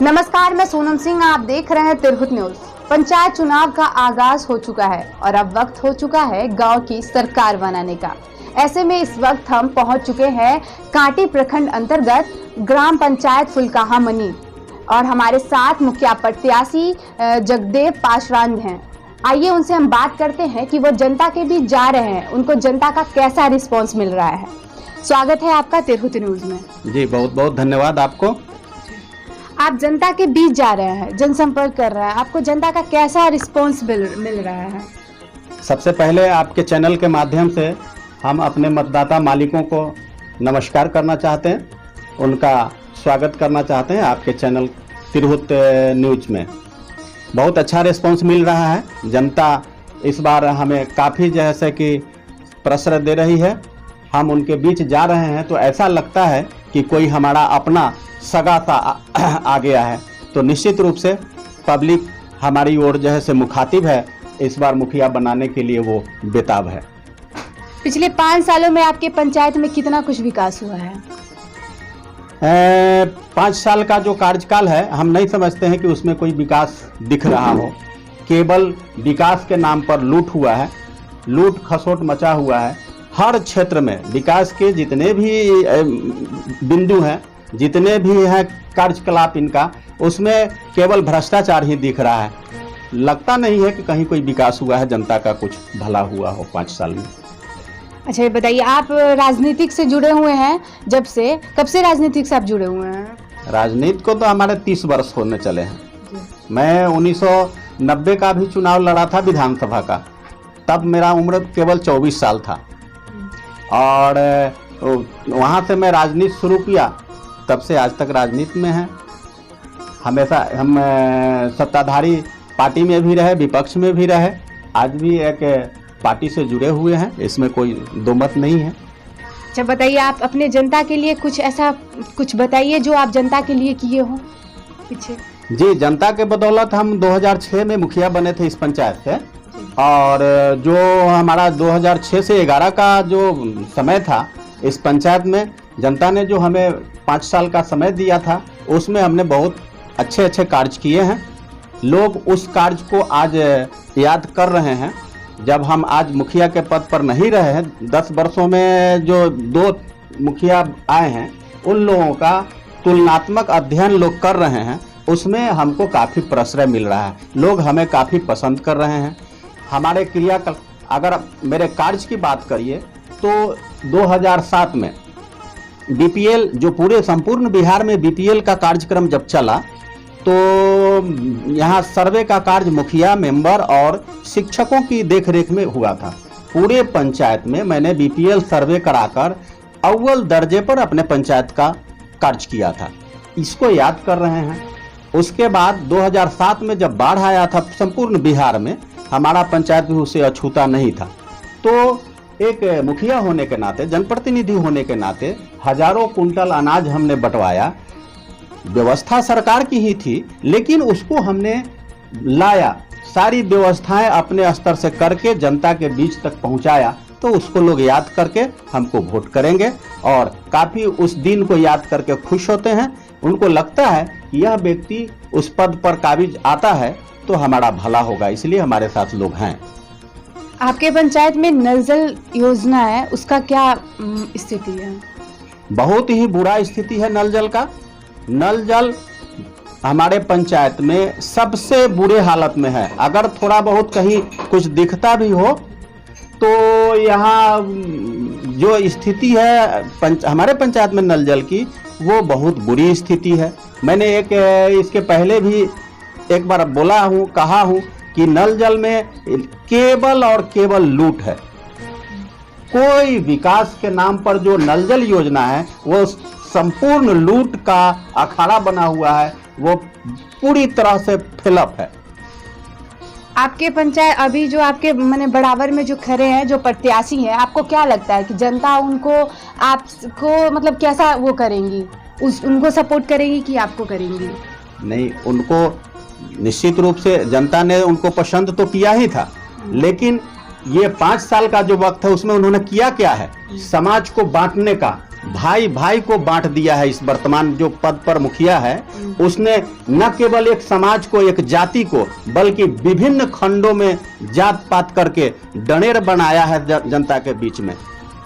नमस्कार, मैं सोनम सिंह। आप देख रहे हैं तिरहुत न्यूज। पंचायत चुनाव का आगाज हो चुका है और अब वक्त हो चुका है गांव की सरकार बनाने का। ऐसे में इस वक्त हम पहुंच चुके हैं कांटी प्रखंड अंतर्गत ग्राम पंचायत फुलकाहा मनी और हमारे साथ मुखिया प्रत्याशी जगदेव पासवान हैं। आइए उनसे हम बात करते हैं कि वो जनता के बीच जा रहे हैं, उनको जनता का कैसा रिस्पॉन्स मिल रहा है। स्वागत है आपका तिरहुत न्यूज में। जी बहुत बहुत धन्यवाद आपको। आप जनता के बीच जा रहे हैं, जनसंपर्क कर रहे हैं, आपको जनता का कैसा रिस्पॉन्स मिल रहा है? सबसे पहले आपके चैनल के माध्यम से हम अपने मतदाता मालिकों को नमस्कार करना चाहते हैं, उनका स्वागत करना चाहते हैं आपके चैनल तिरहुत न्यूज में। बहुत अच्छा रिस्पॉन्स मिल रहा है। जनता इस बार हमें काफ़ी जैसे कि प्रश्रय दे रही है। हम उनके बीच जा रहे हैं तो ऐसा लगता है कि कोई हमारा अपना सगा सा आ गया है। तो निश्चित रूप से पब्लिक हमारी ओर जो है से मुखातिब है, इस बार मुखिया बनाने के लिए वो बेताब है। पिछले 5 सालों में आपके पंचायत में कितना कुछ विकास हुआ है? 5 साल का जो कार्यकाल है, हम नहीं समझते हैं कि उसमें कोई विकास दिख रहा हो। केवल विकास के नाम पर लूट हुआ है, लूट खसोट मचा हुआ है। हर क्षेत्र में विकास के जितने भी बिंदु हैं, जितने भी हैं कार्यकलाप इनका, उसमें केवल भ्रष्टाचार ही दिख रहा है। लगता नहीं है कि कहीं कोई विकास हुआ है, जनता का कुछ भला हुआ हो 5 साल में। अच्छा, ये बताइए, आप राजनीतिक से जुड़े हुए हैं जब से, कब से राजनीतिक से आप जुड़े हुए हैं? राजनीति को तो हमारे 30 वर्ष होने चले हैं। मैं 1990 का भी चुनाव लड़ा था विधानसभा का, तब मेरा उम्र केवल 24 साल था और वहाँ से मैं राजनीति शुरू किया, तब से आज तक राजनीति में हैं। हमेशा हम सत्ताधारी पार्टी में भी रहे, विपक्ष में भी रहे, आज भी एक पार्टी से जुड़े हुए हैं, इसमें कोई दो मत नहीं है। अच्छा बताइए, आप अपने जनता के लिए कुछ ऐसा कुछ बताइए जो आप जनता के लिए किए हो पीछे। जी, जनता के बदौलत हम 2006 में मुखिया बने थे इस पंचायत से, और जो हमारा 2006 से 11 का जो समय था इस पंचायत में, जनता ने जो हमें 5 साल का समय दिया था, उसमें हमने बहुत अच्छे अच्छे कार्य किए हैं। लोग उस कार्य को आज याद कर रहे हैं। जब हम आज मुखिया के पद पर नहीं रहे हैं, 10 वर्षों में जो 2 मुखिया आए हैं, उन लोगों का तुलनात्मक अध्ययन लोग कर रहे हैं, उसमें हमको काफ़ी प्रश्रय मिल रहा है। लोग हमें काफ़ी पसंद कर रहे हैं। हमारे क्रियाकलाप, अगर मेरे कार्य की बात करिए तो 2007 में बीपीएल, जो पूरे संपूर्ण बिहार में बीपीएल का कार्यक्रम जब चला, तो यहाँ सर्वे का कार्य मुखिया, मेंबर और शिक्षकों की देखरेख में हुआ था। पूरे पंचायत में मैंने बीपीएल सर्वे कराकर अव्वल दर्जे पर अपने पंचायत का कार्य किया था। इसको याद कर रहे हैं। उसके बाद 2007 में जब बाढ़ आया था संपूर्ण बिहार में, हमारा पंचायत भी उसे अछूता नहीं था। तो एक मुखिया होने के नाते, जनप्रतिनिधि होने के नाते हजारों कुंटल अनाज हमने बंटवाया। व्यवस्था सरकार की ही थी, लेकिन उसको हमने लाया, सारी व्यवस्थाएं अपने स्तर से करके जनता के बीच तक पहुंचाया। तो उसको लोग याद करके हमको वोट करेंगे और काफ़ी उस दिन को याद करके खुश होते हैं। उनको लगता है कि यह व्यक्ति उस पद पर काबिज आता है तो हमारा भला होगा, इसलिए हमारे साथ लोग हैं। आपके पंचायत में नल जल योजना है, उसका क्या स्थिति है? बहुत ही बुरा स्थिति है नल जल का। नल जल हमारे पंचायत में सबसे बुरे हालत में है। अगर थोड़ा बहुत कहीं कुछ दिखता भी हो तो यहाँ जो स्थिति है हमारे पंचायत में नल जल की, वो बहुत बुरी स्थिति है। मैंने इसके पहले भी एक बार बोला हूँ, कहा हूँ कि नल जल में केवल और केवल लूट है। कोई विकास के नाम पर जो नल जल योजना है, वो संपूर्ण लूट का अखाड़ा बना हुआ है, वो पूरी तरह से फिलअप है। आपके पंचायत अभी जो आपके माने बराबर में जो खड़े हैं, जो प्रत्याशी हैं, आपको क्या लगता है कि जनता उनको, आपको मतलब कैसा वो करेंगी, उनको सपोर्ट करेंगी कि आपको करेंगी? नहीं, उनको निश्चित रूप से जनता ने उनको पसंद तो किया ही था, लेकिन ये 5 साल का जो वक्त है उसमें उन्होंने किया क्या है? समाज को बांटने का भाई भाई को बांट दिया है। इस वर्तमान जो पद पर मुखिया है उसने न केवल एक समाज को, एक जाति को, बल्कि विभिन्न खंडों में जात पात करके डनेर बनाया है जनता के बीच में।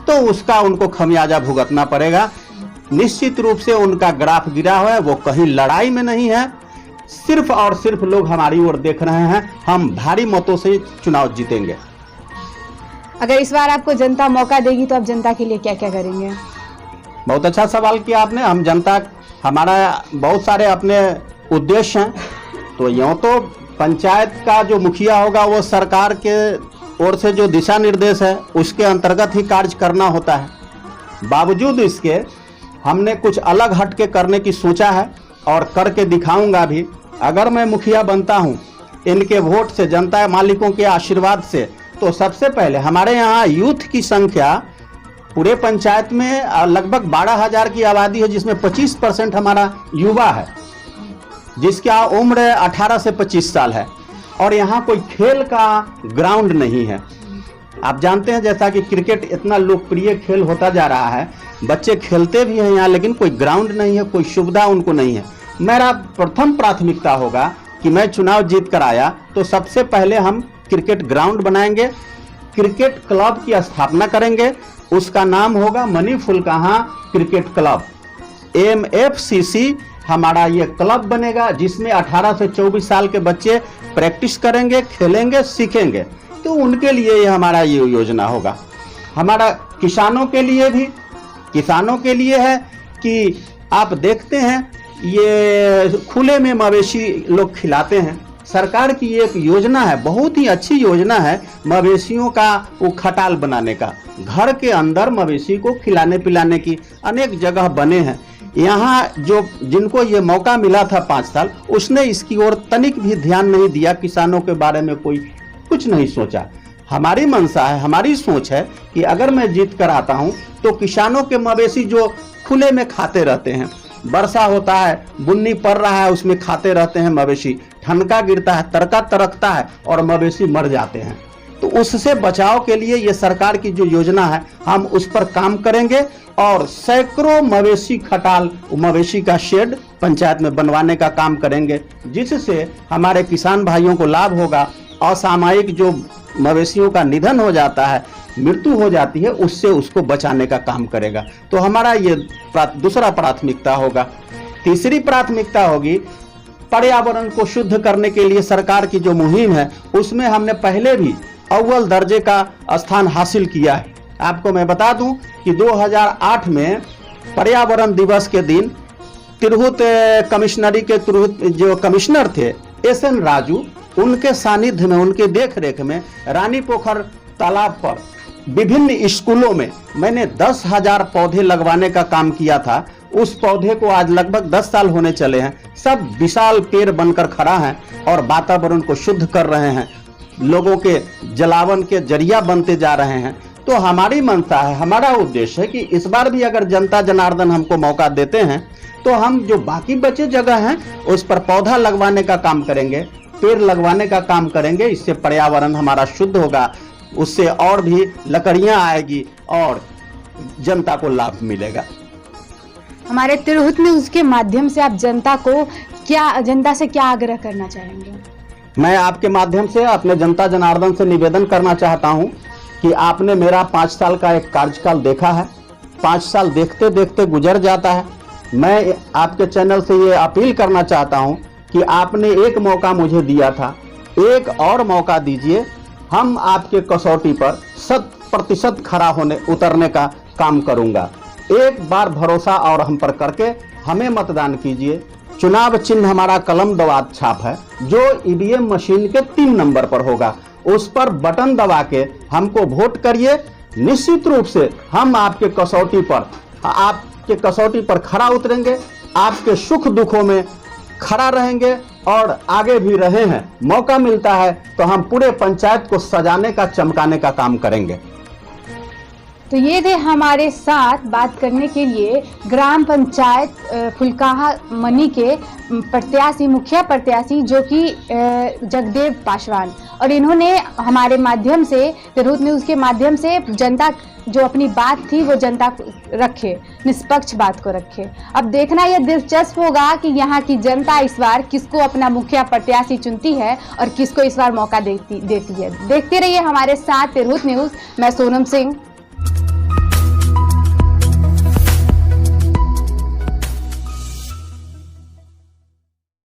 तो उसका उनको खमियाजा भुगतना पड़ेगा। निश्चित रूप से उनका ग्राफ गिरा हुआ है, वो कहीं लड़ाई में नहीं है। सिर्फ और सिर्फ लोग हमारी ओर देख रहे हैं। हम भारी मतों से चुनाव जीतेंगे। अगर इस बार आपको जनता मौका देगी तो आप जनता के लिए क्या क्या करेंगे? बहुत अच्छा सवाल किया आपने। हम जनता, हमारा बहुत सारे अपने उद्देश्य हैं। तो यूँ तो पंचायत का जो मुखिया होगा वो सरकार के ओर से जो दिशा निर्देश है उसके अंतर्गत ही कार्य करना होता है। बावजूद इसके हमने कुछ अलग हट के करने की सोचा है और करके दिखाऊंगा भी। अगर मैं मुखिया बनता हूं इनके वोट से, जनता मालिकों के आशीर्वाद से, तो सबसे पहले हमारे यहाँ यूथ की संख्या पूरे पंचायत में लगभग 12,000 की आबादी है, जिसमें 25% हमारा युवा है, जिसका उम्र 18 से 25 साल है। और यहाँ कोई खेल का ग्राउंड नहीं है। आप जानते हैं जैसा कि क्रिकेट इतना लोकप्रिय खेल होता जा रहा है, बच्चे खेलते भी हैं यहाँ, लेकिन कोई ग्राउंड नहीं है, कोई सुविधा उनको नहीं है। मेरा प्रथम प्राथमिकता होगा कि मैं चुनाव जीत कर आया तो सबसे पहले हम क्रिकेट ग्राउंड बनाएंगे, क्रिकेट क्लब की स्थापना करेंगे। उसका नाम होगा money Phulkaha cricket club, MFCC हमारा ये क्लब बनेगा, जिसमें 18 से 24 साल के बच्चे प्रैक्टिस करेंगे, खेलेंगे, सीखेंगे। तो उनके लिए ये हमारा ये योजना होगा। हमारा किसानों के लिए भी, किसानों के लिए है कि आप देखते हैं ये खुले में मवेशी लोग खिलाते हैं। सरकार की एक योजना है, बहुत ही अच्छी योजना है, मवेशियों का वो खटाल बनाने का। घर के अंदर मवेशी को खिलाने पिलाने की अनेक जगह बने हैं। यहाँ जो जिनको ये मौका मिला था 5 साल, उसने इसकी ओर तनिक भी ध्यान नहीं दिया। किसानों के बारे में कोई कुछ नहीं सोचा। हमारी मंशा है, हमारी सोच है कि अगर मैं जीत कर आता हूँ तो किसानों के मवेशी जो खुले में खाते रहते हैं, वर्षा होता है, बुन्नी पड़ रहा है, उसमें खाते रहते हैं मवेशी, ठनका गिरता है, तरका तरकता है और मवेशी मर जाते हैं। तो उससे बचाव के लिए ये सरकार की जो योजना है हम उस पर काम करेंगे और सैकड़ों मवेशी खटाल, मवेशी का शेड पंचायत में बनवाने का काम करेंगे, जिससे हमारे किसान भाइयों को लाभ होगा। असामयिक जो मवेशियों का निधन हो जाता है, मृत्यु हो जाती है, उससे उसको बचाने का काम करेगा। तो हमारा ये दूसरा प्राथमिकता होगा। तीसरी प्राथमिकता होगी पर्यावरण को शुद्ध करने के लिए सरकार की जो मुहिम है उसमें हमने पहले भी अव्वल दर्जे का स्थान हासिल किया है। आपको मैं बता दूं कि 2008 में पर्यावरण दिवस के दिन तिरहुत कमिश्नरी के तिरहुत जो कमिश्नर थे SN राजू, उनके सानिध्य में, उनके देख रेख में रानी पोखर तालाब पर विभिन्न स्कूलों में मैंने 10,000 पौधे लगवाने का काम किया था। उस पौधे को आज लगभग 10 साल होने चले हैं। सब विशाल पेड़ बनकर खड़ा है और वातावरण को शुद्ध कर रहे हैं, लोगों के जलावन के जरिया बनते जा रहे हैं। तो हमारी मंशा है, हमारा उद्देश्य है कि इस बार भी अगर जनता जनार्दन हमको मौका देते हैं तो हम जो बाकी बचे जगह हैं उस पर पौधा लगवाने का काम करेंगे, पेड़ लगवाने का काम करेंगे। इससे पर्यावरण हमारा शुद्ध होगा, उससे और भी लकड़ियां आएगी और जनता को लाभ मिलेगा। हमारे तिरहुत न्यूज़ के माध्यम से आप जनता से क्या आग्रह करना चाहेंगे? मैं आपके माध्यम से अपने जनता जनार्दन से निवेदन करना चाहता हूं कि आपने मेरा 5 साल का एक कार्यकाल देखा है। 5 साल देखते देखते गुजर जाता है। मैं आपके चैनल से ये अपील करना चाहता हूं कि आपने एक मौका मुझे दिया था, एक और मौका दीजिए। हम आपके कसौटी पर 100% खरा उतरने का काम करूंगा। एक बार भरोसा और हम पर करके हमें मतदान कीजिए। चुनाव चिन्ह हमारा कलम दवात छाप है, जो EVM मशीन के 3 नंबर पर होगा। उस पर बटन दबा के हमको वोट करिए। निश्चित रूप से हम आपके कसौटी पर खरा उतरेंगे, आपके सुख दुखों में खड़ा रहेंगे और आगे भी रहे हैं। मौका मिलता है तो हम पूरे पंचायत को सजाने का, चमकाने का काम करेंगे। तो ये थे हमारे साथ बात करने के लिए ग्राम पंचायत फुलकाहा मनी के प्रत्याशी, मुखिया प्रत्याशी जो कि जगदेव पासवान, और इन्होंने हमारे माध्यम से, तिरहुत न्यूज़ के माध्यम से जनता जो अपनी बात थी वो जनता को रखे, निष्पक्ष बात को रखे। अब देखना यह दिलचस्प होगा कि यहाँ की जनता इस बार किसको अपना मुखिया प्रत्याशी चुनती है और किसको इस बार मौका देती है। देखते रहिए हमारे साथ तिरहुत न्यूज़। मैं सोनम सिंह।